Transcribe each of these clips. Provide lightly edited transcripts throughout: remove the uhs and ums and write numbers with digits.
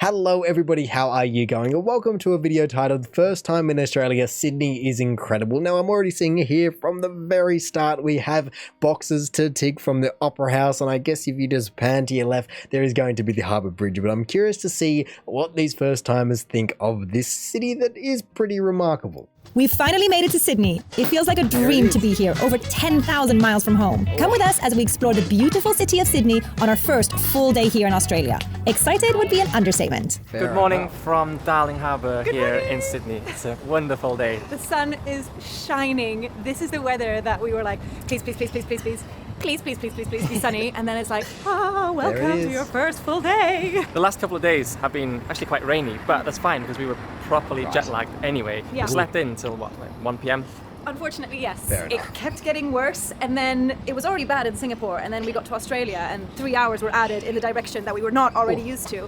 Hello everybody, how are you going? And welcome to a video titled First Time in Australia, Sydney is Incredible. Now I'm already seeing here from the very start we have boxes to tick from the Opera House, and I guess if you just pan to your left there is going to be the Harbour Bridge, but I'm curious to see what these first timers think of this city that is pretty remarkable. We've finally made it to Sydney. It feels like a dream to be here, over 10,000 miles from home. Come with us as we explore the beautiful city of Sydney on our first full day here in Australia. Excited would be an understatement. Good morning from Darling Harbour here in Sydney. It's a wonderful day. The sun is shining. This is the weather that we were like, please, please, please, please, please, please. Please, please, please, please, please be sunny. And then it's like, welcome to your first full day. The last couple of days have been actually quite rainy, but that's fine because we were properly jet-lagged anyway. Yeah. We slept in till what, like 1 p.m? Unfortunately, yes. Fair It enough. kept getting worse, and then it was already bad in Singapore, and then we got to Australia, and 3 hours were added in the direction that we were not already used to.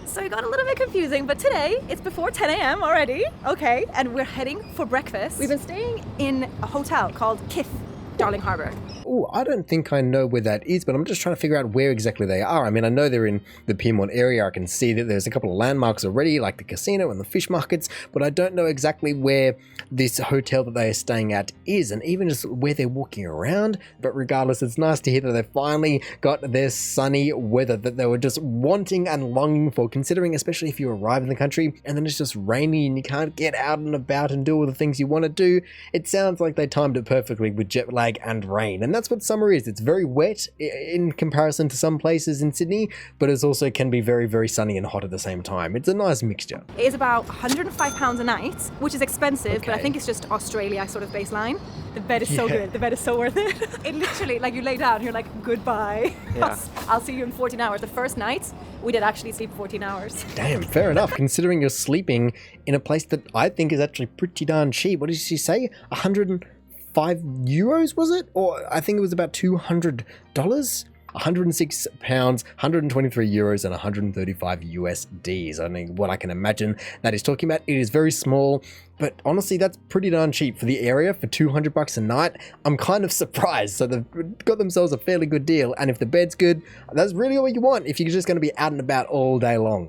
So it got a little bit confusing, but today it's before 10 a.m. already, okay, and we're heading for breakfast. We've been staying in a hotel called Kith, Darling Harbour. Oh, I don't think I know where that is, but I'm just trying to figure out where exactly they are. I mean, I know they're in the Piedmont area. I can see that there's a couple of landmarks already, like the casino and the fish markets, but I don't know exactly where this hotel that they are staying at is, and even just where they're walking around. But regardless, it's nice to hear that they finally got their sunny weather that they were just wanting and longing for, considering especially if you arrive in the country and then it's just rainy and you can't get out and about and do all the things you want to do. It sounds like they timed it perfectly with jet lag and rain, and that's what summer is. It's very wet in comparison to some places in Sydney, but it also can be very, very sunny and hot at the same time. It's a nice mixture. It is about £105 a night, which is expensive, but I Okay. think it's just Australia sort of baseline. The bed is so Yeah. good. The bed is so worth it. It literally, like, you lay down, you're like, goodbye. Yeah. I'll see you in 14 hours. The first night, we did actually sleep 14 hours. Damn, fair enough, considering you're sleeping in a place that I think is actually pretty darn cheap. What did she say? 105 euros, was it? Or I think it was about $200? 106 pounds, 123 euros, and 135 USDs. I mean, what I can imagine that is talking about. It is very small, but honestly, that's pretty darn cheap for the area for $200 a night. I'm kind of surprised. So they've got themselves a fairly good deal, and if the bed's good, that's really all you want if you're just going to be out and about all day long.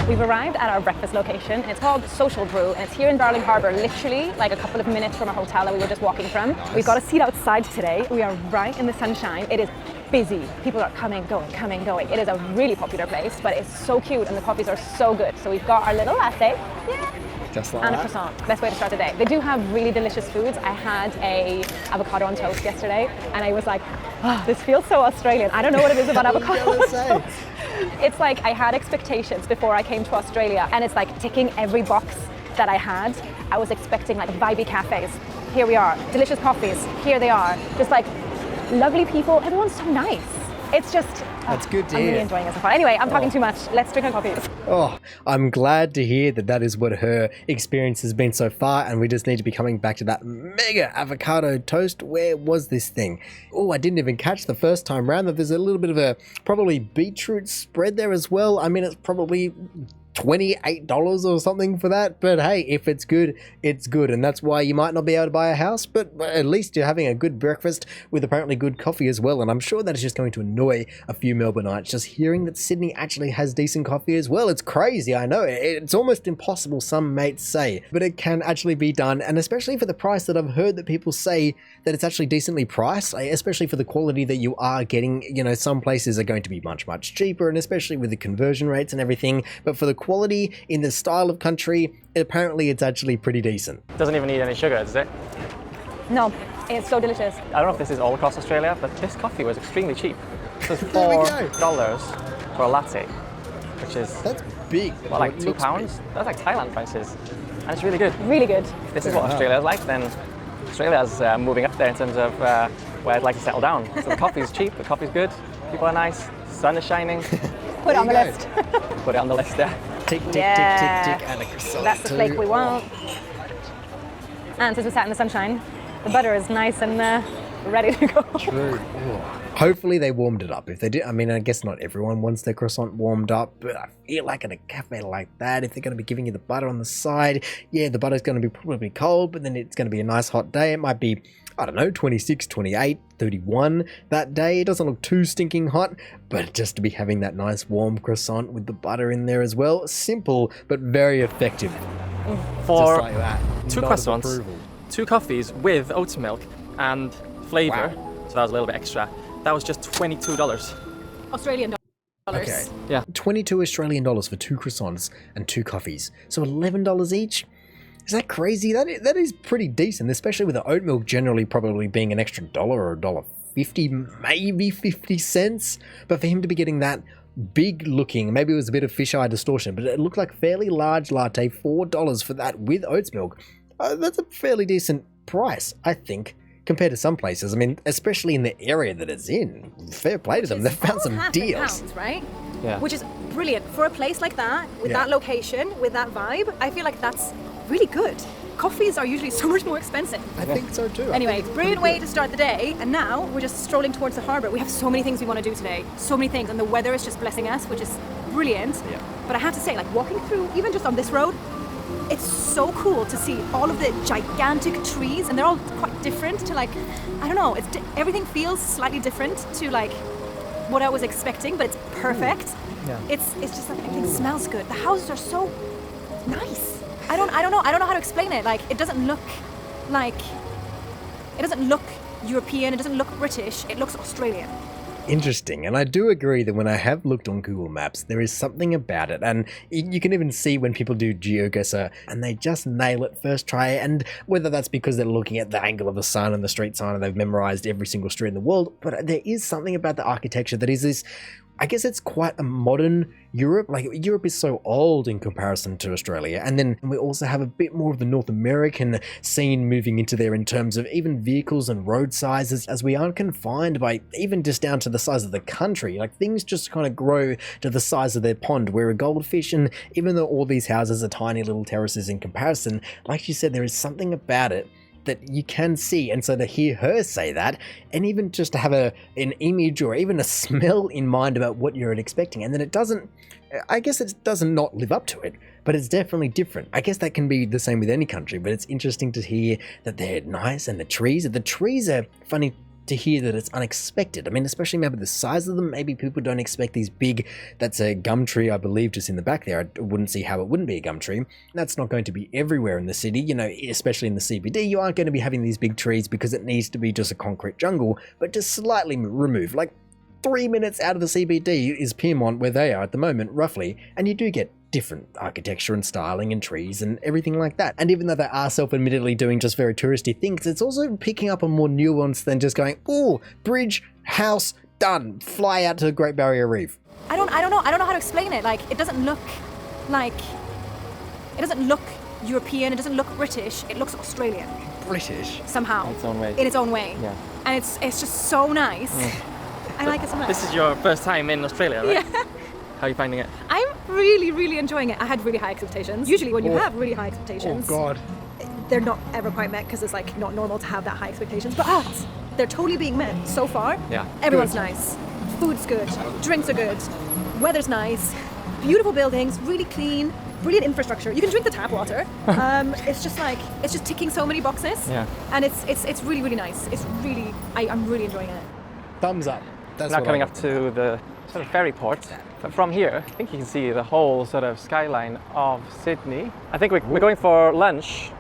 We've arrived at our breakfast location. It's called Social Brew, and it's here in Darling Harbour, literally like a couple of minutes from our hotel that we were just walking from. We've got a seat outside today. We are right in the sunshine. It is busy. People are coming, going. It is a really popular place, but it's so cute and the coffees are so good. So we've got our little latte. Just like And a that. croissant. Best way to start the day. They do have really delicious foods. I had a avocado on toast yesterday, and I was like, oh, this feels so Australian. I don't know what it is about avocado on toast. It's like I had expectations before I came to Australia, and it's like ticking every box that I had. I was expecting like vibey cafes. Here we are. Delicious coffees. Here they are. Just like lovely people. Everyone's so nice. It's just, That's good to I'm really hear. enjoying it so far. Anyway, I'm talking too much. Let's drink our coffees. Oh, I'm glad to hear that that is what her experience has been so far, and we just need to be coming back to that mega avocado toast. Where was this thing? Oh, I didn't even catch the first time round that there's a little bit of a probably beetroot spread there as well. I mean, it's probably $28 or something for that, but hey, if it's good, it's good, and that's why you might not be able to buy a house, but at least you're having a good breakfast with apparently good coffee as well. And I'm sure that is just going to annoy a few Melbourneites just hearing that Sydney actually has decent coffee as well. It's crazy, I know, it's almost impossible, some mates say, but it can actually be done, and especially for the price that I've heard that people say that it's actually decently priced, especially for the quality that you are getting. You know, some places are going to be much, much cheaper, and especially with the conversion rates and everything, but for the quality in the style of country, apparently it's actually pretty decent. Doesn't even need any sugar, does it? No, it's so delicious. I don't know if this is all across Australia, but this coffee was extremely cheap. So it's There we go. $4 for a latte, which is That's big. what, like It £2? looks That's like Thailand prices, and it's really good. Really good. If this is what Australia's like, then Australia's moving up there in terms of where I'd like to settle down. So the coffee's cheap, the coffee's good, people are nice, sun is shining. Put it on the There you list. Put it on the list there. Tick, tick, Yeah. tick, tick, tick, and a croissant That's the too. flake we want. And since we sat in the sunshine, the butter is nice and ready to go. True. Oh. Hopefully they warmed it up. If they did, I mean, I guess not everyone wants their croissant warmed up, but I feel like at a cafe like that, if they're going to be giving you the butter on the side, yeah, the butter's going to be probably cold, but then it's going to be a nice hot day. It might be I don't know, 26, 28, 31 that day. It doesn't look too stinking hot, but just to be having that nice warm croissant with the butter in there as well. Simple, but very effective. For Just like that. 2 Nod of croissants, approval. 2 coffees with oats milk and flavour, Wow. so that was a little bit extra. That was just $22. Australian dollars. Okay. Yeah. 22 Australian dollars for 2 croissants and 2 coffees. So $11 each? Is that crazy? That is pretty decent, especially with the oat milk generally probably being an extra dollar or $1.50, maybe 50 cents. But for him to be getting that big looking, maybe it was a bit of fisheye distortion, but it looked like fairly large latte, $4 for that with oats milk. That's a fairly decent price, I think, compared to some places. I mean, especially in the area that it's in. Fair play to them. They've found some deals. Pounds, right? Yeah. Which is brilliant for a place like that, with Yeah. that location, with that vibe. I feel like that's really good. Coffees are usually so much more expensive. I think so too. Anyway, brilliant way to start the day, and now we're just strolling towards the harbour. We have so many things we want to do today, so many things, and the weather is just blessing us, which is brilliant. Yeah. But I have to say, like walking through, even just on this road, it's so cool to see all of the gigantic trees, and they're all quite different to like, I don't know, everything feels slightly different to like what I was expecting, but it's perfect. Yeah. It's just like everything smells good. The houses are so nice. I don't know how to explain it. Like it doesn't look European, it doesn't look British, it looks Australian. Interesting, and I do agree that when I have looked on Google Maps, there is something about it, and you can even see when people do GeoGuessr, and they just nail it first try, and whether that's because they're looking at the angle of the sun and the street sign and they've memorized every single street in the world, but there is something about the architecture that is this, I guess it's quite a modern Europe. Like Europe is so old in comparison to Australia. And then we also have a bit more of the North American scene moving into there in terms of even vehicles and road sizes, as we aren't confined by even just down to the size of the country. Like things just kind of grow to the size of their pond. We're a goldfish, and even though all these houses are tiny little terraces in comparison, like you said, there is something about it that you can see. And so to hear her say that, and even just to have an image or even a smell in mind about what you're expecting, and then it doesn't, I guess it doesn't not live up to it, but it's definitely different. I guess that can be the same with any country, but it's interesting to hear that they're nice, and the trees are funny to hear that it's unexpected. I mean, especially maybe the size of them. Maybe people don't expect these big, that's a gum tree, I believe, just in the back there. I wouldn't see how it wouldn't be a gum tree. That's not going to be everywhere in the city, you know, especially in the CBD. You aren't going to be having these big trees because it needs to be just a concrete jungle, but just slightly removed. Like 3 minutes out of the CBD is Piermont, where they are at the moment, roughly, and you do get different architecture and styling and trees and everything like that. And even though they are self-admittedly doing just very touristy things, it's also picking up on more nuance than just going, ooh, bridge, house, done, fly out to the Great Barrier Reef. I don't know how to explain it. Like it doesn't look European, it doesn't look British, it looks Australian British. somehow. In its own way. In its own way. Yeah. And it's just so nice. I like it so much. This is your first time in Australia, right? Yeah. How are you finding it? I'm really, really enjoying it. I had really high expectations. Usually when you have really high expectations, they're not ever quite met because it's like not normal to have that high expectations, but they're totally being met so far. Yeah. Everyone's nice. Food's good. Drinks are good. Weather's nice. Beautiful buildings, really clean, brilliant infrastructure. You can drink the tap water. It's just ticking so many boxes. Yeah. And it's really, really nice. I'm really enjoying it. Thumbs up. That's Now what coming I up to the sort of ferry port. From here, I think you can see the whole sort of skyline of Sydney. I think we're going for lunch.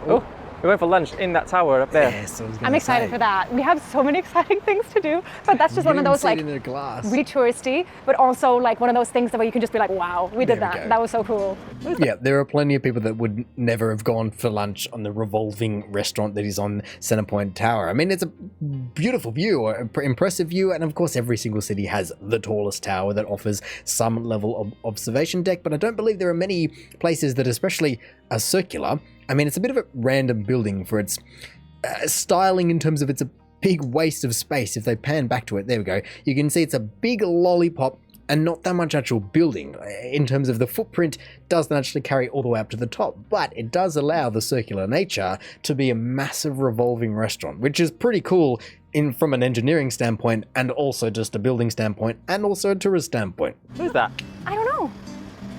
Oh, we're going for lunch in that tower up there. Yes, I was gonna I'm excited say. for that. We have so many exciting things to do, but that's just one of those like in a glass. really touristy, but also like one of those things that where you can just be like, wow, we did There we that. go. That was so cool. Yeah, there are plenty of people that would never have gone for lunch on the revolving restaurant that is on Centrepoint Tower. I mean, it's a beautiful view, or impressive view, and of course every single city has the tallest tower that offers some level of observation deck, but I don't believe there are many places that especially are circular. I mean, it's a bit of a random building for its styling in terms of it's a big waste of space. If they pan back to it, there we go. You can see it's a big lollipop and not that much actual building. In terms of the footprint, doesn't actually carry all the way up to the top, but it does allow the circular nature to be a massive revolving restaurant, which is pretty cool from an engineering standpoint, and also just a building standpoint, and also a tourist standpoint. Who's that? I don't know.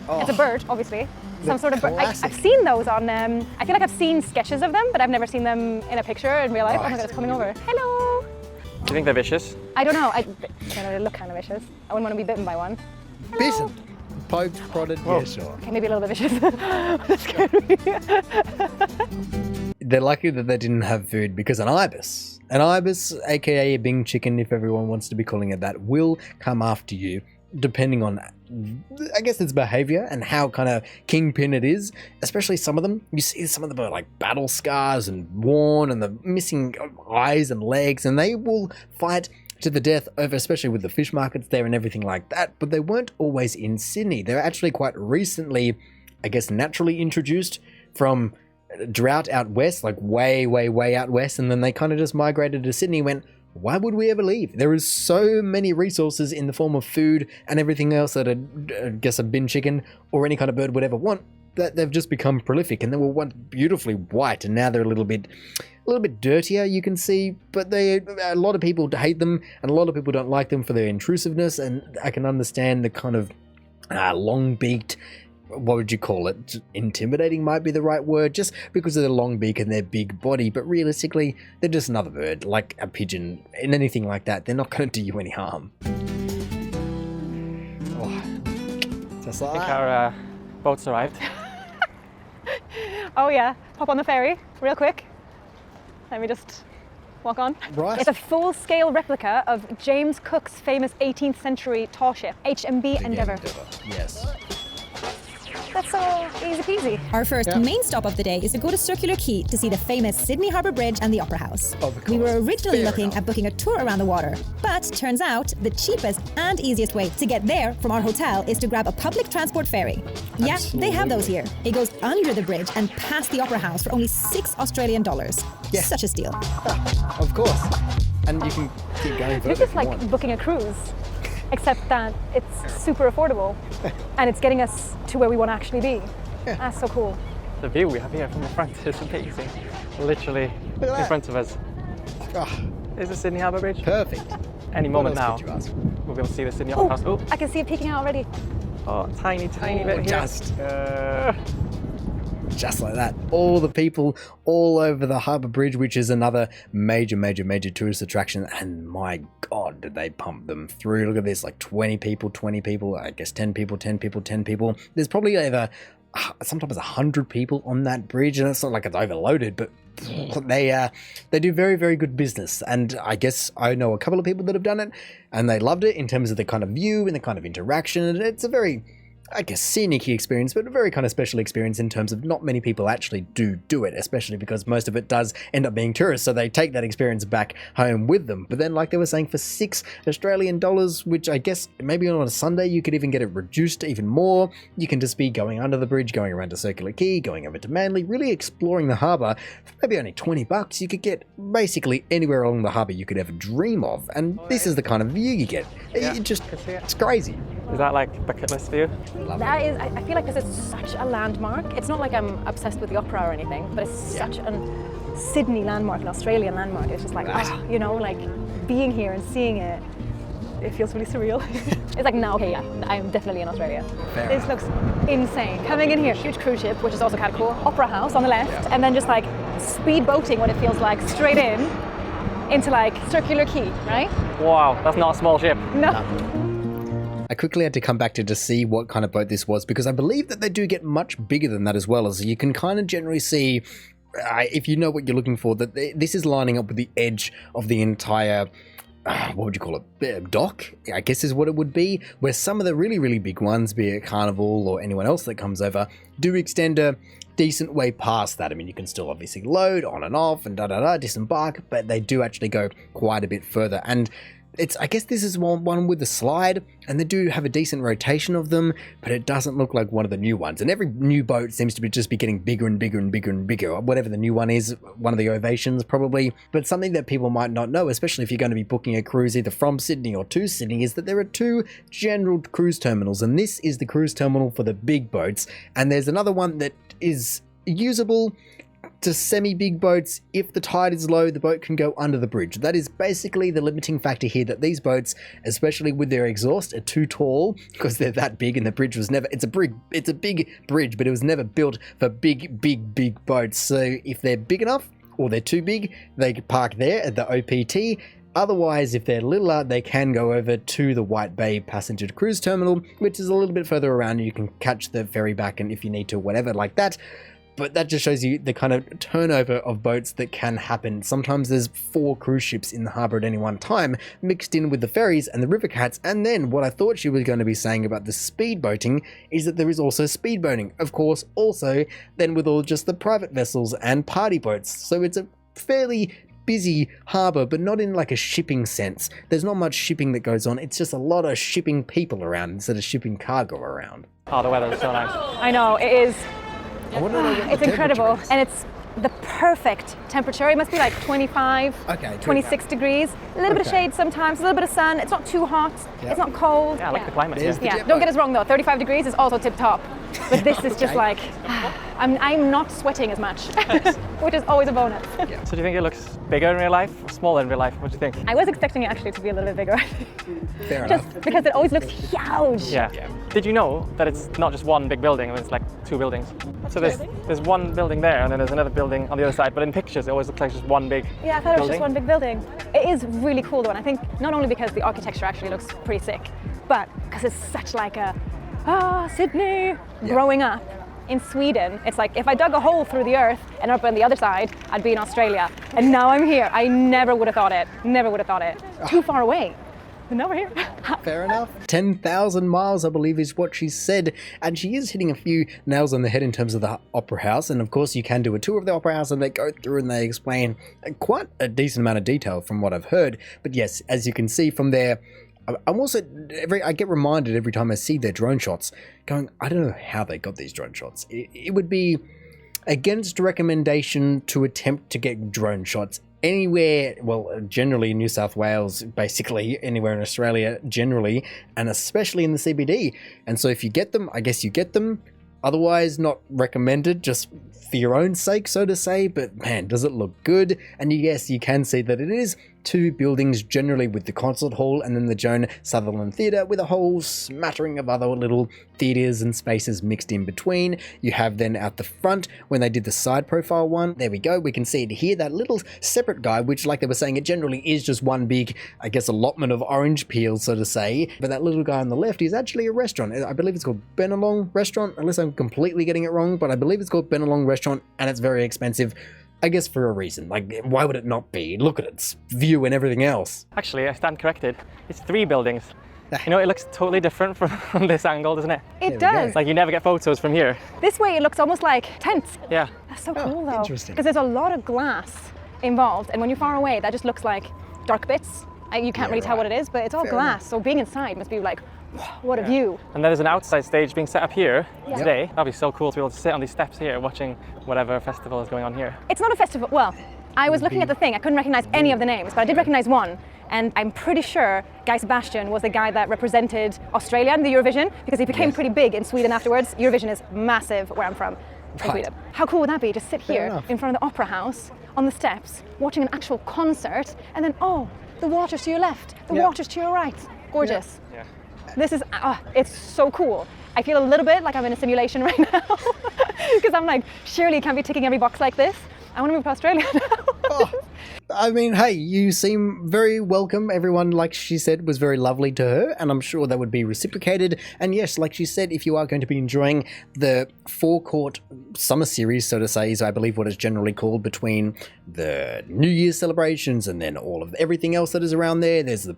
It's a bird, obviously. Some sort of bird. classic. I've seen those on, I feel like I've seen sketches of them, but I've never seen them in a picture in real life. Oh my God, it's coming over. Hello. Do you think they're vicious? I don't know. They look kind of vicious. I wouldn't want to be bitten by one. Bitten. Poked, prodded, yeah, sure. Okay, maybe a little bit vicious. That scared me. They're lucky that they didn't have food because an ibis, aka a Bing chicken, if everyone wants to be calling it that, will come after you depending on, I guess, its behavior and how kind of kingpin it is. Especially some of them, you see some of them are like battle scars and worn and the missing eyes and legs, and they will fight to the death over, especially with the fish markets there and everything like that. But they weren't always in Sydney. They're actually quite recently, I guess, naturally introduced from drought out west, like way out west, and then they kind of just migrated to Sydney and went, why would we ever leave? There is so many resources in the form of food and everything else that I guess a bin chicken or any kind of bird would ever want, that they've just become prolific, and they were once beautifully white, and now they're a little bit dirtier, you can see, but a lot of people hate them, and a lot of people don't like them for their intrusiveness, and I can understand the kind of long-beaked, what would you call it? Intimidating might be the right word, just because of their long beak and their big body, but realistically, they're just another bird, like a pigeon, and anything like that. They're not going to do you any harm. Oh, just like I think that. our boat's arrived. Oh yeah, hop on the ferry real quick. Let me just walk on. Right. It's a full-scale replica of James Cook's famous 18th century tall ship, HMB Endeavour. Yes. That's so easy peasy. Our first main stop of the day is to go to Circular Quay to see the famous Sydney Harbour Bridge and the Opera House. Of We were course. originally Fair looking enough. at booking a tour around the water, but turns out the cheapest and easiest way to get there from our hotel is to grab a public transport ferry. Yeah, they have those here. It goes under the bridge and past the Opera House for only $6 Australian. Yeah. Such a steal. Of course. And you can keep going further It's if just you like want. booking a cruise, except that it's super affordable and it's getting us to where we want to actually be. That's so cool. The view we have here from the front is amazing. Literally Look at in that. front of us Ah, is the Sydney Harbour Bridge. perfect. Any What moment else now, could you ask? we'll be able to see the Sydney Opera House. Oh, I can see it peeking out already. tiny bit here. Just like that. All the people all over the Harbour Bridge, which is another major tourist attraction. And my God, did they pump them through. Look at this, like 20 people, I guess 10 people. There's probably over sometimes 100 people on that bridge, and it's not like it's overloaded, but they do very good business. And I guess I know a couple of people that have done it, and they loved it in terms of the kind of view and the kind of interaction. And it's a very, I guess, scenic experience, but a very kind of special experience in terms of not many people actually do it, especially because most of it does end up being tourists, so they take that experience back home with them. But then, like they were saying, for $6 Australian, which I guess maybe on a Sunday you could even get it reduced even more, you can just be going under the bridge, going around to Circular Quay, going over to Manly, really exploring the harbour. For maybe only $20, you could get basically anywhere along the harbour you could ever dream of, and this is the kind of view you get. Yeah, It just, can see it. it's crazy. Is that like bucket list view? That is, I feel like this is such a landmark. It's not like I'm obsessed with the opera or anything, but it's such a Sydney landmark, an Australian landmark. It's just like, like being here and seeing it, it feels really surreal. It's like, now, okay, yeah, I'm definitely in Australia. Fair This looks insane. Coming in here, huge cruise ship, which is also kind of cool, opera house on the left, and then just like speed boating, what it feels like, straight into like Circular Quay, right? Wow, that's not a small ship. No. I quickly had to come back to see what kind of boat this was, because I believe that they do get much bigger than that as well. As you can kind of generally see, if you know what you're looking for, that this is lining up with the edge of the entire, what would you call it, dock, I guess is what it would be, where some of the really big ones, be it Carnival or anyone else that comes over, do extend a decent way past that. I mean, you can still obviously load on and off and disembark, but they do actually go quite a bit further. And I guess this is one with the slide, and they do have a decent rotation of them, but it doesn't look like one of the new ones. And every new boat seems to just be getting bigger and bigger, whatever the new one is, one of the Ovations probably. But something that people might not know, especially if you're going to be booking a cruise either from Sydney or to Sydney, is that there are two general cruise terminals, and this is the cruise terminal for the big boats, and there's another one that is usable to semi-big boats, if the tide is low, the boat can go under the bridge. That is basically the limiting factor here, that these boats, especially with their exhaust, are too tall because they're that big, and the bridge was never, it's a big bridge, but it was never built for big boats. So if they're big enough or they're too big, they can park there at the OPT. Otherwise, if they're littler, they can go over to the White Bay Passenger Cruise Terminal, which is a little bit further around. You can catch the ferry back, and if you need to, whatever like that. But that just shows you the kind of turnover of boats that can happen. Sometimes there's 4 cruise ships in the harbour at any one time, mixed in with the ferries and the river cats. And then what I thought she was going to be saying about the speedboating is that there is also speedboating. Of course, also then with all just the private vessels and party boats. So it's a fairly busy harbour, but not in like a shipping sense. There's not much shipping that goes on. It's just a lot of shipping people around instead of shipping cargo around. Oh, the weather is so nice. I know, it is. I want to know what It's the incredible, temperature is. and it's the perfect temperature. It must be like 25, Okay, 26 degrees. A little bit of Okay. shade sometimes, a little bit of sun. It's not too hot. Yep. It's not cold. Yeah, I like the climate There's here. the Yeah, jet don't boat. get us wrong though. 35 degrees is also tip top, but this is just like I'm not sweating as much, which is always a bonus. So do you think it looks bigger in real life or smaller in real life? What do you think? I was expecting it actually to be a little bit bigger, Fair enough. just because it always looks huge. Yeah. Did you know that it's not just one big building, it's like 2 buildings? So there's one building there and then there's another building on the other side, but in pictures it always looks like just one big Yeah, I thought it was building. just one big building. It is really cool though, and I think not only because the architecture actually looks pretty sick, but because it's such like a, Sydney. Growing up in Sweden, it's like if I dug a hole through the earth and up on the other side, I'd be in Australia. And now I'm here. I never would have thought it. Never would have thought it. Too far away. But now we're here. Fair enough. 10,000 miles, I believe, is what she said. And she is hitting a few nails on the head in terms of the Opera House. And of course, you can do a tour of the Opera House and they go through and they explain quite a decent amount of detail from what I've heard. But yes, as you can see from there, I'm also, I get reminded every time I see their drone shots, going, I don't know how they got these drone shots. It would be against recommendation to attempt to get drone shots anywhere, well, generally in New South Wales, basically anywhere in Australia, generally, and especially in the CBD. And so if you get them, I guess you get them. Otherwise, not recommended, just for your own sake, so to say. But man, does it look good? And yes, you can see that it is 2 buildings, generally with the concert hall and then the Joan Sutherland Theatre, with a whole smattering of other little theatres and spaces mixed in between. You have then at the front, when they did the side profile one, there we go, we can see it here, that little separate guy, which like they were saying, it generally is just one big, I guess, allotment of orange peel, so to say. But that little guy on the left is actually a restaurant. I believe it's called Benelong Restaurant, unless I'm completely getting it wrong, but I believe it's called Benelong Restaurant, and it's very expensive. I guess for a reason. Like, why would it not be? Look at its view and everything else. Actually, I stand corrected. It's 3 buildings. You know, it looks totally different from this angle, doesn't it? It we does. Like you never get photos from here. This way it looks almost like tents. Yeah. That's so cool though. interesting. Because there's a lot of glass involved, and when you're far away, that just looks like dark bits. You can't really tell what it is, but it's all Fair glass. So being inside must be like, what a view. And then there's an outside stage being set up here today. That'd be so cool to be able to sit on these steps here watching whatever festival is going on here. It's not a festival. Well, I was looking at the thing. I couldn't recognize any of the names, but I did recognize one. And I'm pretty sure Guy Sebastian was the guy that represented Australia in the Eurovision, because he became pretty big in Sweden afterwards. Eurovision is massive where I'm from, in Sweden. How cool would that be? Just sit here enough. in front of the Opera House on the steps, watching an actual concert, and then, oh, the water's to your left, the water's to your right. Gorgeous. Yeah. This is, it's so cool. I feel a little bit like I'm in a simulation right now, because I'm like, surely you can't be ticking every box like this. I want to move to Australia now. I mean, hey, you seem very welcome. Everyone, like she said, was very lovely to her, and I'm sure that would be reciprocated. And yes, like she said, if you are going to be enjoying the forecourt summer series, so to say, is I believe what is generally called, between the New Year's celebrations and then all of everything else that is around there. There's the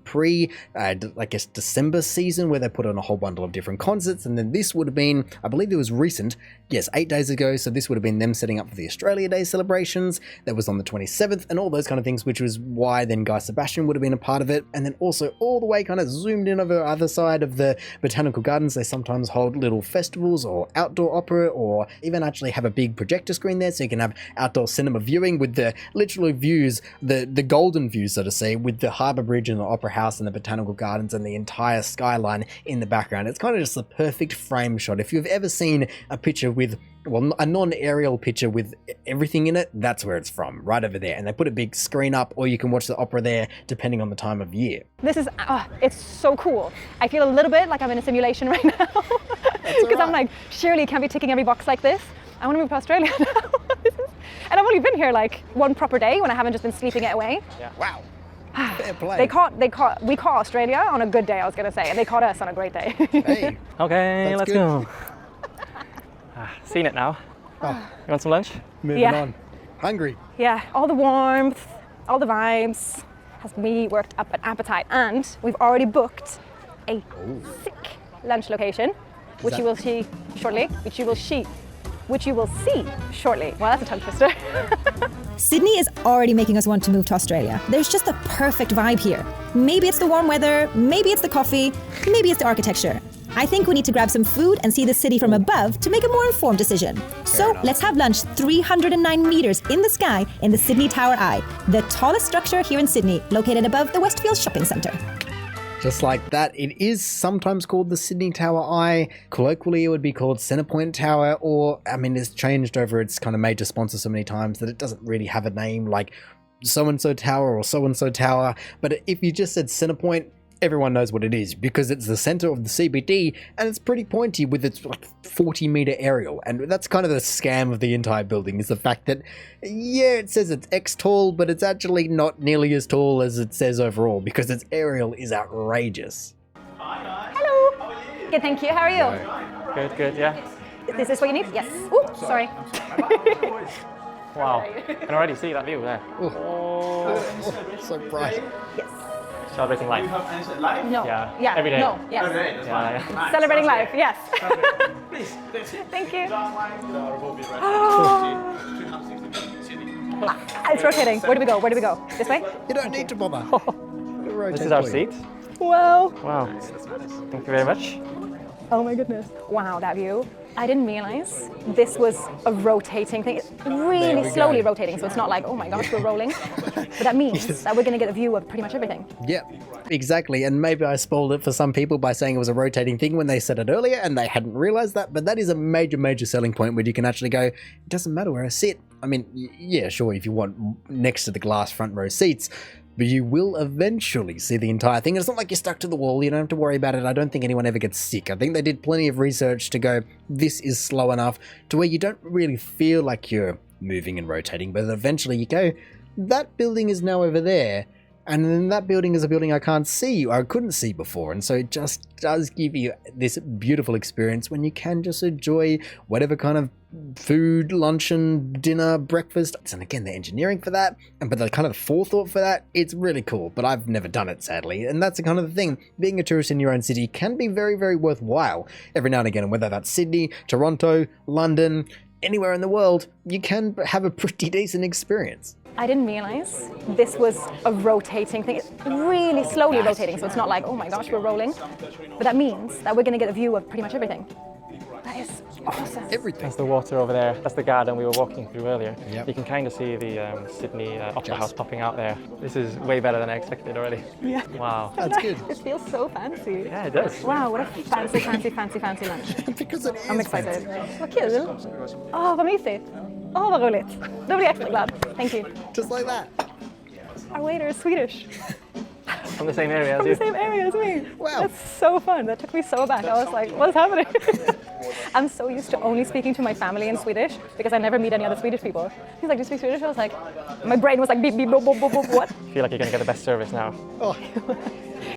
I guess, December season where they put on a whole bundle of different concerts, and then this would have been, I believe it was recent, yes, 8 days ago, so this would have been them setting up for the Australia Day celebrations. That was on the 27th, and all those kind of things, which was why then Guy Sebastian would have been a part of it. And then also all the way kind of zoomed in over the other side of the Botanical Gardens, they sometimes hold little festivals or outdoor opera, or even actually have a big projector screen there so you can have outdoor cinema viewing with the literal views, the golden views, so to say, with the Harbour Bridge and the Opera House and the Botanical Gardens and the entire skyline in the background. It's kind of just the perfect frame shot. If you've ever seen a picture with well, a non-aerial picture with everything in it, that's where it's from, right over there. And they put a big screen up, or you can watch the opera there, depending on the time of year. This is, it's so cool. I feel a little bit like I'm in a simulation right now. Because I'm like, surely you can't be ticking every box like this. I want to move to Australia now. And I've only been here like one proper day when I haven't just been sleeping it away. Yeah. Wow. Fair play. We caught Australia on a good day, I was going to say, and they caught us on a great day. Hey. Okay, That's let's good. go. Seen it now. Oh, You want some lunch? moving Yeah. on. Hungry. Yeah, all the warmth, all the vibes has me worked up an appetite, and we've already booked a sick lunch location, which you will see shortly, which you will see shortly. Well, that's a tongue twister. Sydney is already making us want to move to Australia. There's just a perfect vibe here. Maybe it's the warm weather, maybe it's the coffee, maybe it's the architecture. I think we need to grab some food and see the city from above to make a more informed decision. So let's have lunch 309 meters in the sky in the Sydney Tower Eye, the tallest structure here in Sydney, located above the Westfield Shopping Centre. Just like that, it is sometimes called the Sydney Tower Eye. Colloquially, it would be called Centrepoint Tower, or, I mean, it's changed over its kind of major sponsor so many times that it doesn't really have a name like so-and-so tower or so-and-so tower. But if you just said Centrepoint, everyone knows what it is because it's the center of the CBD and it's pretty pointy with its like 40-meter aerial. And that's kind of the scam of the entire building, is the fact that, yeah, it says it's X tall, but it's actually not nearly as tall as it says overall because its aerial is outrageous. Hello. Good, thank you. How are you? Good, yeah. Is this what you need? Yes. Ooh, sorry. Wow. I can already see that view there. So bright. Yes. Celebrating life. No. Yeah. Every day. No. Yes. Yeah. Celebrating life. Yes. Thank you. It's rotating. Where do we go? Where do we go? This way? You don't need to bother. This is our seat. Wow. Wow. Thank you very much. Oh my goodness. Wow, that view. I didn't realize this was a rotating thing. It's really we slowly go. rotating, so it's not like, oh my gosh, we're rolling. But that means that we're going to get a view of pretty much everything. Yeah, exactly. And maybe I spoiled it for some people by saying it was a rotating thing when they said it earlier and they hadn't realized that. But that is a major selling point where you can actually go, it doesn't matter where I sit. I mean, yeah, sure, if you want next to the glass front row seats, but you will eventually see the entire thing. And it's not like you're stuck to the wall. You don't have to worry about it. I don't think anyone ever gets sick. I think they did plenty of research to go, this is slow enough to where you don't really feel like you're moving and rotating. But eventually you go, that building is now over there. And then that building is a building I can't see, or I couldn't see before. And so it just does give you this beautiful experience when you can just enjoy whatever kind of food, luncheon, dinner, breakfast. And again, the engineering for that, but the kind of forethought for that, it's really cool. But I've never done it, sadly. And that's the kind of thing. Being a tourist in your own city can be very worthwhile every now and again. And whether that's Sydney, Toronto, London, anywhere in the world, you can have a pretty decent experience. I didn't realize this was a rotating thing. It's really slowly rotating, so it's not like, oh my gosh, we're rolling. But that means that we're going to get a view of pretty much everything. That is awesome. Everything. That's the water over there. That's the garden we were walking through earlier. Yep. You can kind of see the Sydney Opera House popping out there. This is way better than I expected already. Yeah. Wow. That's good. It feels so fancy. Yeah, it does. Wow, what a fancy lunch. Because it is I'm excited. fancy. Vad kul! Åh, vad mysigt! Åh, vad roligt! Då blir jag extra glad. Thank you. Just like that. Our waiter is Swedish. From the same area as From you. the same area as me. Wow. That's so fun. That took me so aback. I was like, what's happening? I'm so used to only speaking to my family in Swedish because I never meet any other Swedish people. He's like, do you speak Swedish? I was like, my brain was like, beep, beep, boop, boop, boop, boop, what? I feel like you're going to get the best service now. Oh.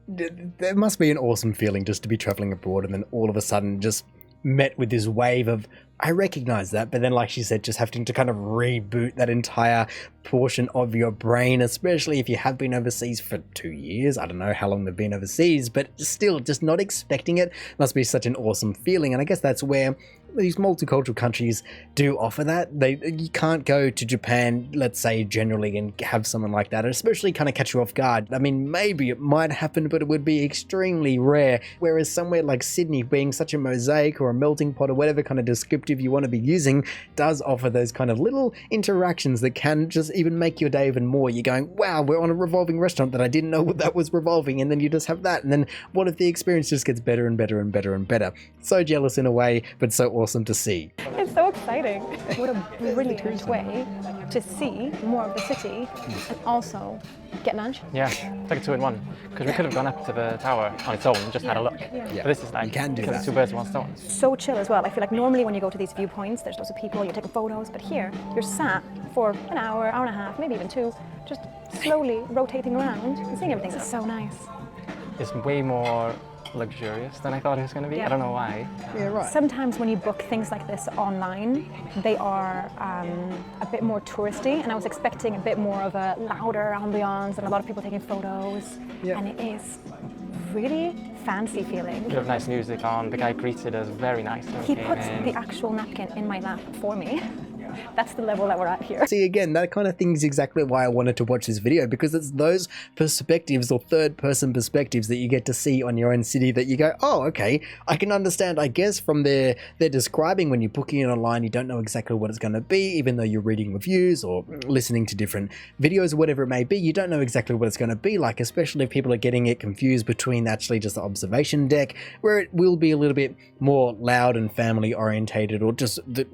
There must be an awesome feeling just to be traveling abroad and then all of a sudden just met with this wave of, I recognize that, but then like she said, just having to kind of reboot that entire portion of your brain, especially if you have been overseas for 2 years. I don't know how long they've been overseas, but still just not expecting it must be such an awesome feeling. And I guess that's where these multicultural countries do offer that. You can't go to Japan, let's say, generally and have someone like that, especially kind of catch you off guard. I mean, maybe it might happen, but it would be extremely rare. Whereas somewhere like Sydney being such a mosaic or a melting pot or whatever kind of descriptive perspective you want to be using does offer those kind of little interactions that can just even make your day even more. You're going, wow, we're on a revolving restaurant that I didn't know that was revolving, and then you just have that, and then what if the experience just gets better and better and better and better? So jealous in a way, but so awesome to see. It's so exciting. What a brilliant way to see more of the city and also get lunch. Yeah, it's like a 2-in-1. Because we could have gone up to the tower on its own and just had a look. But this is like, You can do killing that. 2 birds with 1 stone. So chill as well. I feel like normally when you go to these viewpoints, there's lots of people, you're taking photos, but here you're sat for an hour, hour and a half, maybe even 2, just slowly rotating around and seeing everything. It's so nice. It's way more luxurious than I thought it was going to be. Yeah. I don't know why. Yeah, right. Sometimes when you book things like this online, they are a bit more touristy, and I was expecting a bit more of a louder ambiance and a lot of people taking photos, and it is really fancy feeling. Bit of nice music on. The guy greeted us very nice. when we He came put in. the actual napkin in my lap for me. That's the level that we're at here. See, again, that kind of thing is exactly why I wanted to watch this video, because it's those perspectives or third-person perspectives that you get to see on your own city that you go, oh, okay, I can understand, I guess, from they're describing when you're booking it online, you don't know exactly what it's going to be, even though you're reading reviews or listening to different videos or whatever it may be, you don't know exactly what it's going to be like, especially if people are getting it confused between actually just the observation deck, where it will be a little bit more loud and family-orientated, or just the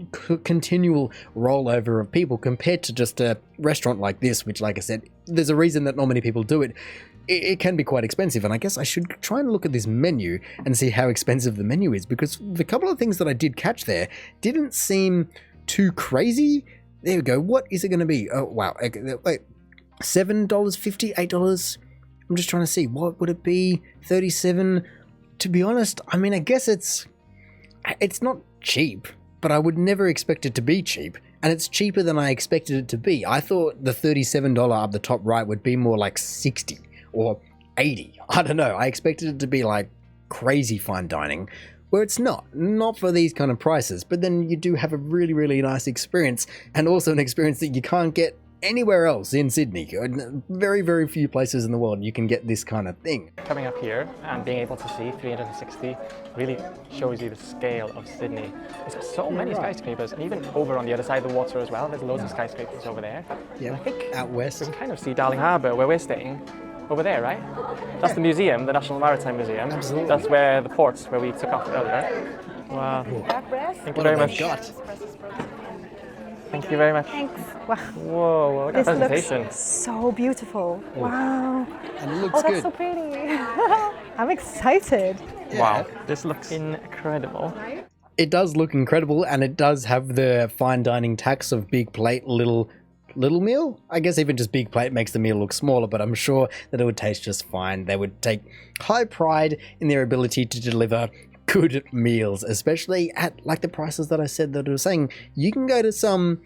continual rollover of people compared to just a restaurant like this, which, like I said, there's a reason that not many people do it. It can be quite expensive, and I guess I should try and look at this menu and see how expensive the menu is, because the couple of things that I did catch there didn't seem too crazy. There we go. What is it going to be? Oh, wow. Okay, wait, $7.50, $8? I'm just trying to see. What would it be? 37? To be honest, I mean, I guess it's not cheap, but I would never expect it to be cheap. And it's cheaper than I expected it to be. I thought the $37 up the top right would be more like 60 or 80. I don't know. I expected it to be like crazy fine dining, where it's not for these kind of prices. But then you do have a really, really nice experience, and also an experience that you can't get anywhere else in Sydney. Very, very few places in the world you can get this kind of thing. Coming up here and being able to see 360 really shows you the scale of Sydney. It's got so many skyscrapers, and even over on the other side of the water as well, there's loads of skyscrapers over there. Yeah, And I think out west. we can kind of see Darling Harbour, where we're staying, over there, right? That's the museum, the National Maritime Museum. Absolutely. That's where the ports where we took off earlier. Wow. Thank you very much. Thank you very much. Thanks. Wow. Whoa, look at This that presentation. looks so beautiful. Wow. And it looks Oh, that's good. so pretty. I'm excited. Wow, this looks incredible. It does look incredible, and it does have the fine dining tax of big plate, little meal. I guess even just big plate makes the meal look smaller, but I'm sure that it would taste just fine. They would take high pride in their ability to deliver good meals, especially at like the prices that I said that I was saying. You can go to some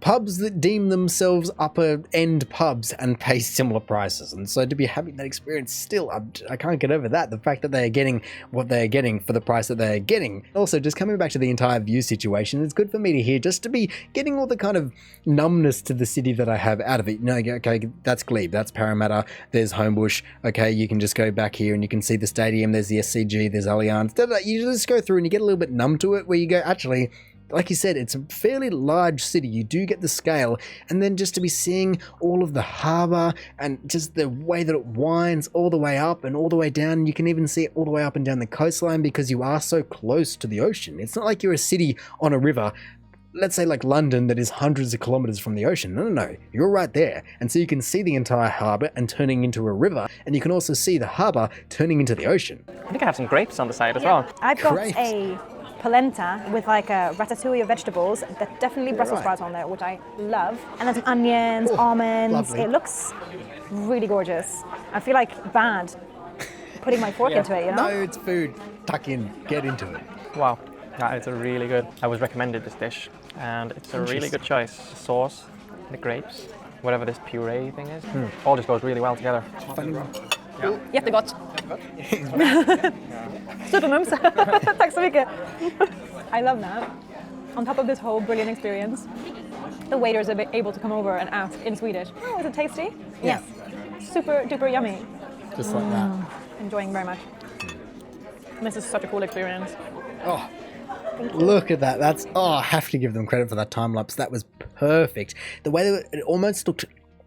pubs that deem themselves upper end pubs and pay similar prices, and so to be having that experience still, I can't get over that, the fact that they are getting what they are getting for the price that they are getting. Also, just coming back to the entire view situation, it's good for me to hear just to be getting all the kind of numbness to the city that I have out of it. You know, okay, that's Glebe, that's Parramatta, there's Homebush, okay, you can just go back here and you can see the stadium, there's the SCG, there's Allianz, you just go through and you get a little bit numb to it, where you go, actually, like you said, it's a fairly large city. You do get the scale, and then just to be seeing all of the harbour and just the way that it winds all the way up and all the way down. You can even see it all the way up and down the coastline because you are so close to the ocean. It's not like you're a city on a river, let's say like London, that is hundreds of kilometres from the ocean. No, you're right there. And so you can see the entire harbour and turning into a river, and you can also see the harbour turning into the ocean. I think I have some grapes on the side as well. I've got Great. a polenta with like a ratatouille of vegetables. That's definitely Brussels right. sprouts on there, which I love. And then some onions, almonds. lovely. It looks really gorgeous. I feel like bad putting my fork into it, you know? No, it's food. Tuck in, get into it. Wow, that is a really good. I was recommended this dish, and it's a really good choice. The sauce, the grapes, whatever this puree thing is, all just goes really well together. Jättegott. Supermums. Tack så mycket. I love that. On top of this whole brilliant experience, the waiters are able to come over and ask in Swedish, oh, is it tasty? Yeah. Yes. Super duper yummy. Just like that. Enjoying very much. And this is such a cool experience. Oh, Look at that. That's, I have to give them credit for that time lapse. That was perfect. The way that it almost looked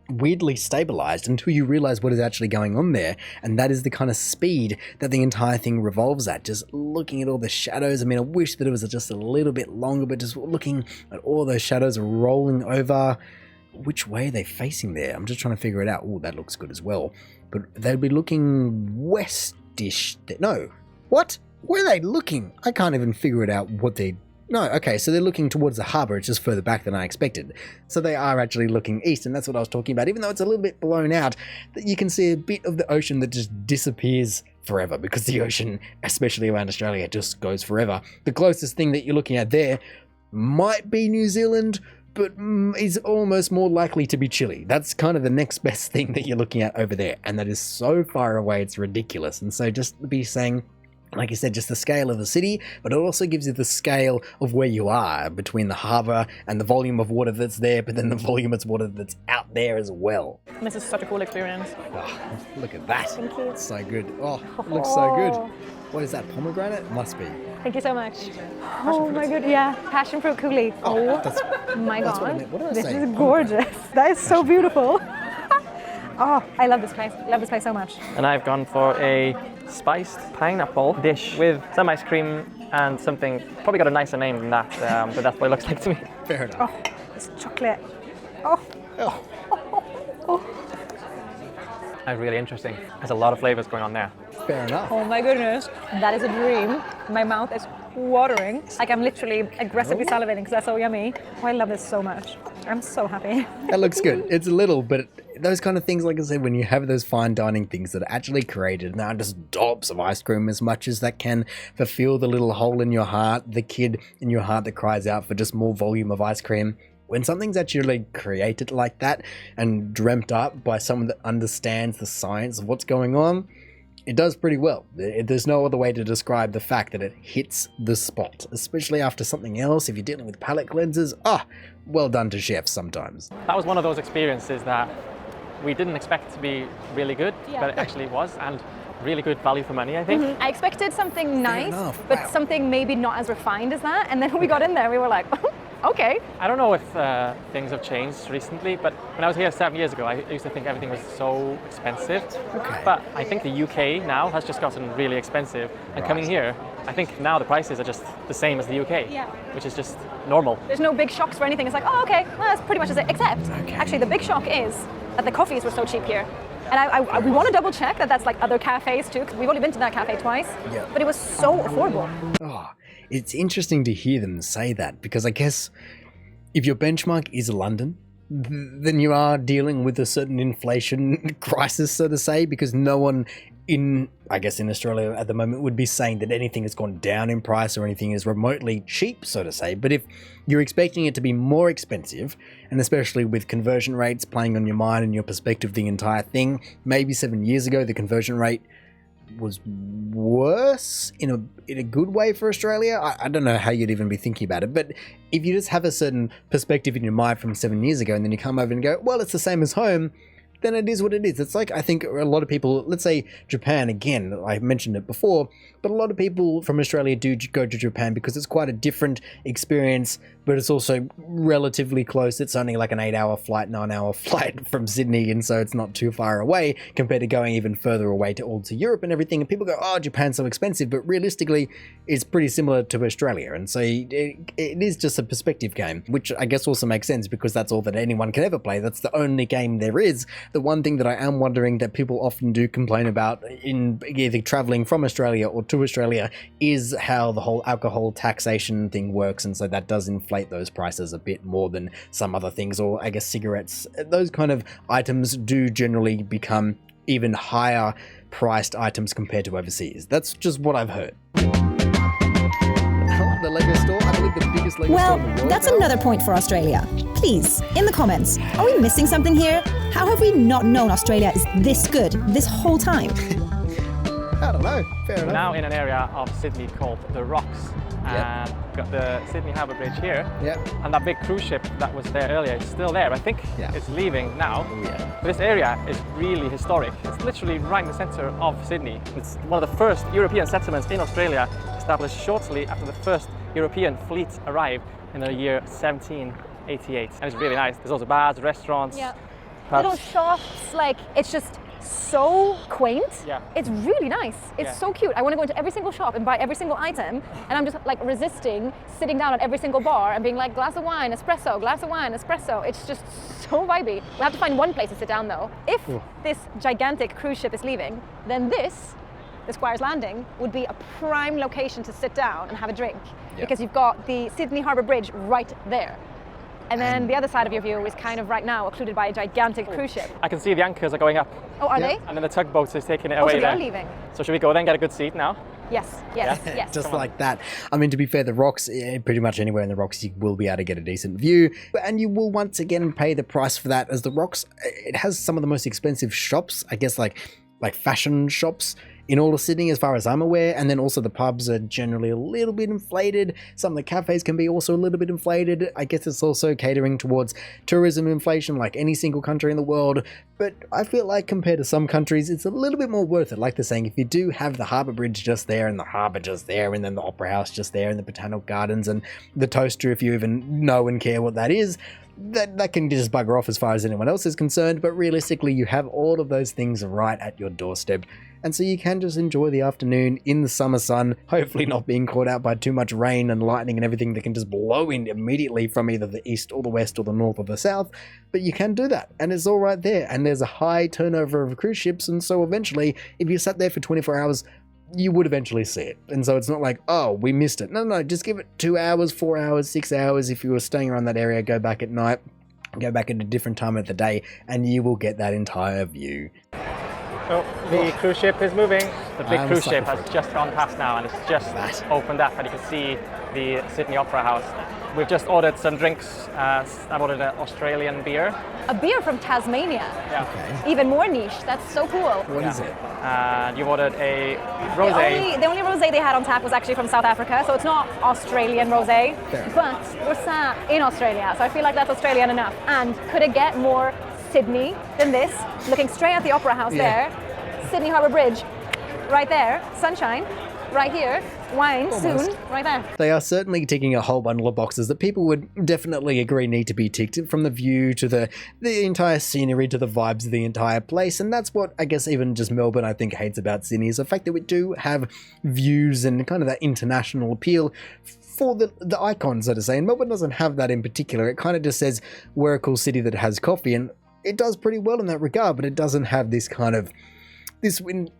weirdly stabilized until you realize what is actually going on there, and that is the kind of speed that the entire thing revolves at. Just looking at all the shadows, I mean, I wish that it was just a little bit longer, but just looking at all those shadows rolling over. Which way are they facing there? I'm just trying to figure it out. Oh, that looks good as well, but they'd be looking westish. No, what? Where are they looking? I can't even figure it out what they... No, okay, so they're looking towards the harbour. It's just further back than I expected. So they are actually looking east, and that's what I was talking about. Even though it's a little bit blown out, that you can see a bit of the ocean that just disappears forever, because the ocean, especially around Australia, just goes forever. The closest thing that you're looking at there might be New Zealand, but is almost more likely to be Chile. That's kind of the next best thing that you're looking at over there, and that is so far away, it's ridiculous. And so just to be saying, like you said, just the scale of the city, but it also gives you the scale of where you are between the harbour and the volume of water that's there, but then the volume of water that's out there as well. This is such a cool experience. Oh, look at that. Thank you. It's so good. Oh, it looks so good. What is that, pomegranate? Must be. Thank you so much. Oh my god, yeah. Passion fruit coulis. Oh, That's, my that's what I god. meant. What did I This say? is gorgeous. That is so beautiful. Oh, I love this place. I love this place so much. And I've gone for a spiced pineapple dish with some ice cream and something, probably got a nicer name than that, but that's what it looks like to me. Fair enough. Oh, it's chocolate. Oh. That's really interesting. There's a lot of flavors going on there. Fair enough. Oh my goodness, that is a dream. My mouth is watering. Like I'm literally aggressively salivating because that's so yummy. Oh, I love this so much. I'm so happy. That looks good. It's a little, but those kind of things, like I said, when you have those fine dining things that are actually created and aren't just dollops of ice cream, as much as that can fulfill the little hole in your heart, the kid in your heart that cries out for just more volume of ice cream. When something's actually created like that and dreamt up by someone that understands the science of what's going on, it does pretty well. There's no other way to describe the fact that it hits the spot, especially after something else. If you're dealing with palate cleansers, well done to chefs sometimes. That was one of those experiences that we didn't expect to be really good, but it actually was, and really good value for money, I think. I expected something nice, enough. but Wow. something maybe not as refined as that. And then when we got in there, we were like, okay. I don't know if things have changed recently, but when I was here 7 years ago, I used to think everything was so expensive. Okay. But I think the UK now has just gotten really expensive. And coming here, I think now the prices are just the same as the UK, which is just normal. There's no big shocks for anything. It's like, oh, okay, well, that's pretty much it. Except, actually, the big shock is that the coffees were so cheap here. And we want to double check that that's like other cafes too, because we've only been to that cafe twice. Yeah. But it was so affordable. Oh, it's interesting to hear them say that, because I guess if your benchmark is London, then you are dealing with a certain inflation crisis, so to say, because no one in Australia at the moment would be saying that anything has gone down in price or anything is remotely cheap, so to say. But if you're expecting it to be more expensive, and especially with conversion rates playing on your mind and your perspective, the entire thing, maybe 7 years ago the conversion rate was worse in a good way for Australia. I don't know how you'd even be thinking about it, but if you just have a certain perspective in your mind from 7 years ago and then you come over and go, well, it's the same as home, then it is what it is. It's like, I think a lot of people, let's say Japan again, I mentioned it before, but a lot of people from Australia do go to Japan because it's quite a different experience, but it's also relatively close. It's only like an 8-hour flight, 9-hour flight from Sydney, and so it's not too far away compared to going even further away to Europe and everything. And people go, oh, Japan's so expensive, but realistically, it's pretty similar to Australia. And so it is just a perspective game, which I guess also makes sense because that's all that anyone can ever play. That's the only game there is. The one thing that I am wondering that people often do complain about in either traveling from Australia or to Australia is how the whole alcohol taxation thing works, and so that does inflate those prices a bit more than some other things, or I guess cigarettes. Those kind of items do generally become even higher priced items compared to overseas. That's just what I've heard. The Lego store, I believe the biggest Lego Well, store in the world. that's another point for Australia. Please, in the comments, are we missing something here? How have we not known Australia is this good this whole time? I don't know. Fair enough. Now in an area of Sydney called the Rocks. And we've got the Sydney Harbour Bridge here. Yep. And that big cruise ship that was there earlier is still there. I think it's leaving now. Oh, yeah. But this area is really historic. It's literally right in the centre of Sydney. It's one of the first European settlements in Australia, established shortly after the first European fleet arrived in the year 1788. And it's really nice. There's also bars, restaurants, Yeah. pubs. Little shops, like it's just so quaint. Yeah. It's really nice. It's Yeah. so cute. I want to go into every single shop and buy every single item, and I'm just like resisting sitting down at every single bar and being like, glass of wine, espresso, glass of wine, espresso. It's just so vibey. We'll have to find one place to sit down though. If this gigantic cruise ship is leaving, then this, the Squire's Landing, would be a prime location to sit down and have a drink, because you've got the Sydney Harbour Bridge right there. And then the other side of your view is kind of right now occluded by a gigantic cruise ship. I can see the anchors are going up, Oh, are they? and then the tugboat is taking it Oh, away so they there. are leaving. So should we go then get a good seat now? Yes, yes, yes. Just like that. I mean, to be fair, the rocks, pretty much anywhere in the rocks, you will be able to get a decent view. And you will once again pay the price for that, as the rocks, it has some of the most expensive shops, I guess, like fashion shops in all of Sydney, as far as I'm aware. And then also the pubs are generally a little bit inflated. Some of the cafes can be also a little bit inflated. I guess it's also catering towards tourism inflation, like any single country in the world. But I feel like compared to some countries, it's a little bit more worth it. Like they're saying, if you do have the Harbour Bridge just there, and the harbour just there, and then the Opera House just there, and the Botanical Gardens, and the Toaster, if you even know and care what that is, that can just bugger off as far as anyone else is concerned. But realistically, you have all of those things right at your doorstep. And so you can just enjoy the afternoon in the summer sun, hopefully not being caught out by too much rain and lightning and everything that can just blow in immediately from either the east or the west or the north or the south. But you can do that, and it's all right there. And there's a high turnover of cruise ships, and so eventually, if you sat there for 24 hours, you would eventually see it. And so it's not like, oh, we missed it. No, just give it 2 hours, 4 hours, 6 hours. If you were staying around that area, go back at night, go back at a different time of the day, and you will get that entire view. Oh, the cruise ship is moving. The big I'm cruise sucker ship for has it. just gone past now, and it's just opened up, and you can see the Sydney Opera House. We've just ordered some drinks. I've ordered an Australian beer. A beer from Tasmania. Yeah. Even more niche. That's so cool. What is it? And you've ordered a The rosé. only rosé they had on tap was actually from South Africa, so it's not Australian rosé, Fair. but we're sat in Australia, so I feel like that's Australian enough. And could it get more Sydney than this? Looking straight at the Opera House there, Sydney Harbour Bridge, right there, sunshine, right here, wine Almost. soon, right there. They are certainly ticking a whole bundle of boxes that people would definitely agree need to be ticked, from the view to the entire scenery to the vibes of the entire place. And that's what I guess even just Melbourne, I think, hates about Sydney, is the fact that we do have views and kind of that international appeal for the icons, so to say. And Melbourne doesn't have that in particular. It kind of just says we're a cool city that has coffee, and it does pretty well in that regard, but it doesn't have this kind of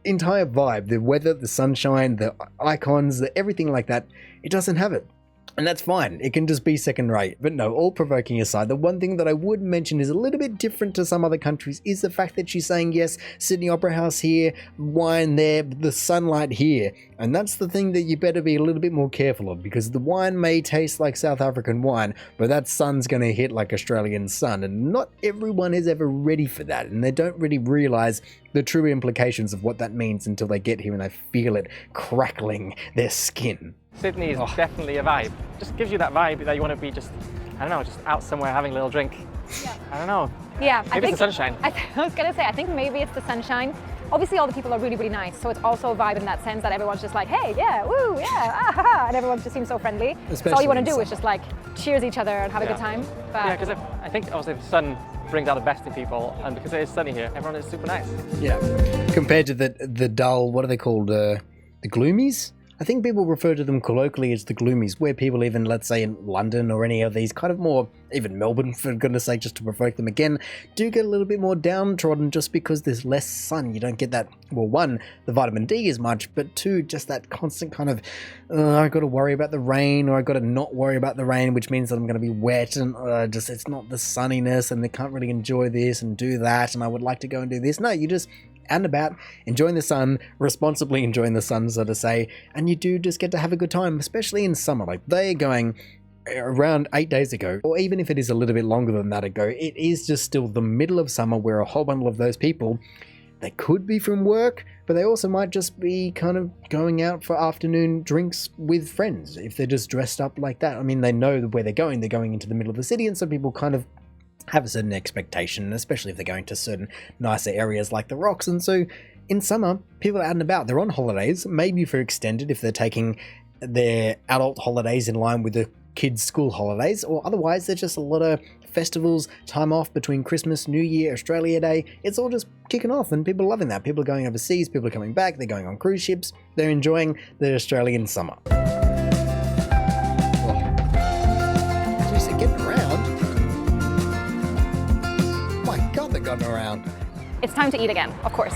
entire vibe, the weather, the sunshine, the icons, everything like that. It doesn't have it. And that's fine. It can just be second rate. But no, all provoking aside, the one thing that I would mention is a little bit different to some other countries is the fact that she's saying, yes, Sydney Opera House here, wine there, the sunlight here. And that's the thing that you better be a little bit more careful of, because the wine may taste like South African wine, but that sun's going to hit like Australian sun. And not everyone is ever ready for that. And they don't really realize the true implications of what that means until they get here and they feel it crackling their skin. Sydney is definitely a vibe. Just gives you that vibe that you want to be just, I don't know, just out somewhere having a little drink. Yeah. I don't know. Yeah, Maybe it's the sunshine. I was gonna say, I think maybe it's the sunshine. Obviously, all the people are really, really nice, so it's also a vibe in that sense that everyone's just like, hey, yeah, woo, yeah, ah, ha, ha, and everyone just seems so friendly. So all Especially you want to in do is summer. just like cheers each other and have a Yeah. good time. But Yeah, because I think obviously the sun brings out the best in people, and because it is sunny here, everyone is super nice. Yeah. Compared to the dull, what are they called? The gloomies? I think people refer to them colloquially as the gloomies, where people even, let's say in London or any of these kind of more, even Melbourne for goodness sake, just to provoke them again, do get a little bit more downtrodden just because there's less sun. You don't get that, well, one, the vitamin D as much, but two, just that constant kind of, I got to worry about the rain, or I got to not worry about the rain, which means that I'm going to be wet, and just it's not the sunniness, and they can't really enjoy this and do that, and I would like to go and do this. No, you just out and about, enjoying the sun, responsibly enjoying the sun, so to say, and you do just get to have a good time, especially in summer. Like, they're going around 8 days ago, or even if it is a little bit longer than that ago, it is just still the middle of summer where a whole bundle of those people, they could be from work, but they also might just be kind of going out for afternoon drinks with friends if they're just dressed up like that. I mean, they know where they're going into the middle of the city, and some people kind of have a certain expectation, especially if they're going to certain nicer areas like the rocks. And so in summer, people are out and about, they're on holidays, maybe for extended if they're taking their adult holidays in line with the kids' school holidays, or otherwise there's just a lot of festivals, time off between Christmas, New Year, Australia Day. It's all just kicking off and people are loving that. People are going overseas, people are coming back, they're going on cruise ships, they're enjoying the Australian summer. Jeez, they're getting around. My God, they're getting around. It's time to eat again, of course.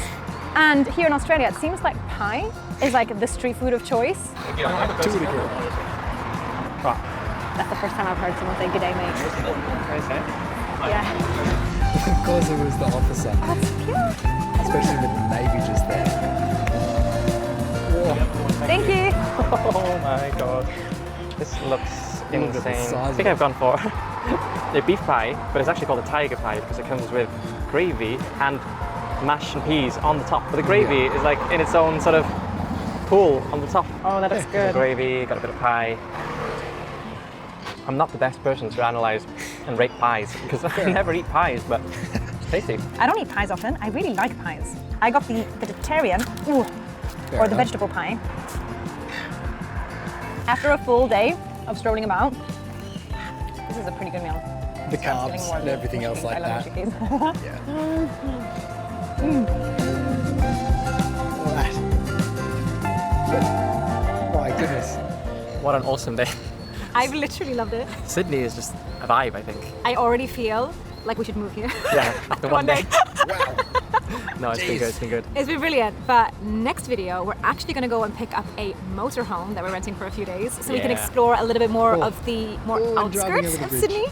And here in Australia, it seems like pie is like the street food of choice. That's the first time I've heard someone say "G'day, mate." Yeah. Of course it was the officer. Oh, that's cute. Especially with the Navy just there. Whoa. Thank you. Oh my God. This looks Look at the insane. size I think of I've gone for a beef pie, but it's actually called a tiger pie because it comes with gravy and mash and peas on the top. But the gravy is like in its own sort of pool on the top. Oh, that looks good. Gravy, got a bit of pie. I'm not the best person to analyze and rate pies because I never eat pies, but it's tasty. I don't eat pies often. I really like pies. I got the vegetarian, or the vegetable pie. After a full day of strolling about, this is a pretty good meal. The carbs and everything else like I love that. chickpeas. Yeah. My goodness. What an awesome day. I've literally loved it. Sydney is just a vibe, I think. I already feel like we should move here. Yeah, after one day. Wow. No, it's been good, it's been good. It's been brilliant, but next video we're actually going to go and pick up a motorhome that we're renting for a few days so we can Yeah. explore a little bit more Oh. of the more Oh, and driving outskirts over the of bridge. Sydney.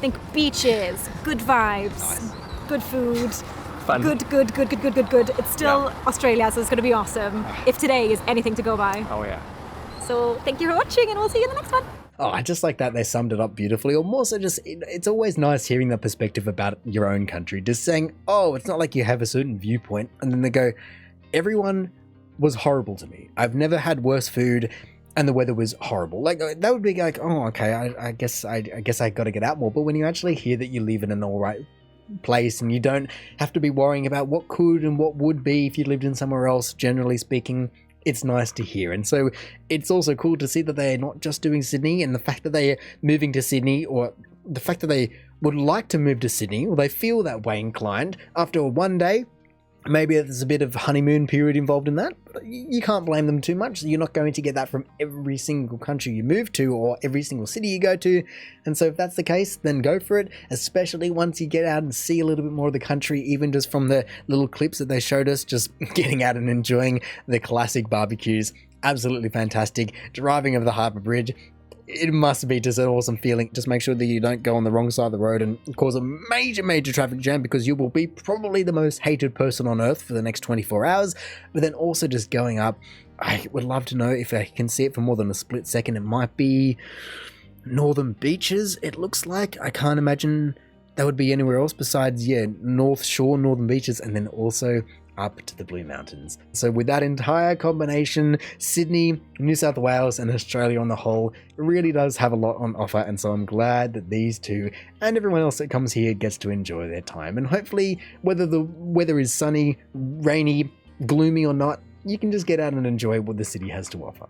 Think beaches, good vibes, good food, Fun. good. It's still Australia, so it's going to be awesome if today is anything to go by. Oh yeah. So thank you for watching and we'll see you in the next one. Oh, I just like that they summed it up beautifully. Or more so just, it's always nice hearing the perspective about your own country. Just saying, oh, it's not like you have a certain viewpoint. And then they go, everyone was horrible to me. I've never had worse food and the weather was horrible. Like, that would be like, oh, okay, I guess I got to get out more. But when you actually hear that you live in an all right place and you don't have to be worrying about what could and what would be if you lived in somewhere else, generally speaking, it's nice to hear. And so it's also cool to see that they're not just doing Sydney, and the fact that they're moving to Sydney, or the fact that they would like to move to Sydney, or they feel that way inclined after one day. Maybe there's a bit of honeymoon period involved in that. But you can't blame them too much. You're not going to get that from every single country you move to or every single city you go to. And so if that's the case, then go for it, especially once you get out and see a little bit more of the country, even just from the little clips that they showed us, just getting out and enjoying the classic barbecues. Absolutely fantastic. Driving over the Harbour Bridge. It must be just an awesome feeling. Just make sure that you don't go on the wrong side of the road and cause a major traffic jam, because you will be probably the most hated person on earth for the next 24 hours. But then also just going up, I would love to know if I can see it for more than a split second. It might be Northern Beaches, it looks like. I can't imagine that would be anywhere else besides, North Shore, Northern Beaches, and then also up to the Blue Mountains. So with that entire combination, Sydney, New South Wales and Australia on the whole really does have a lot on offer, and so I'm glad that these two and everyone else that comes here gets to enjoy their time. And hopefully, whether the weather is sunny, rainy, gloomy or not, you can just get out and enjoy what the city has to offer.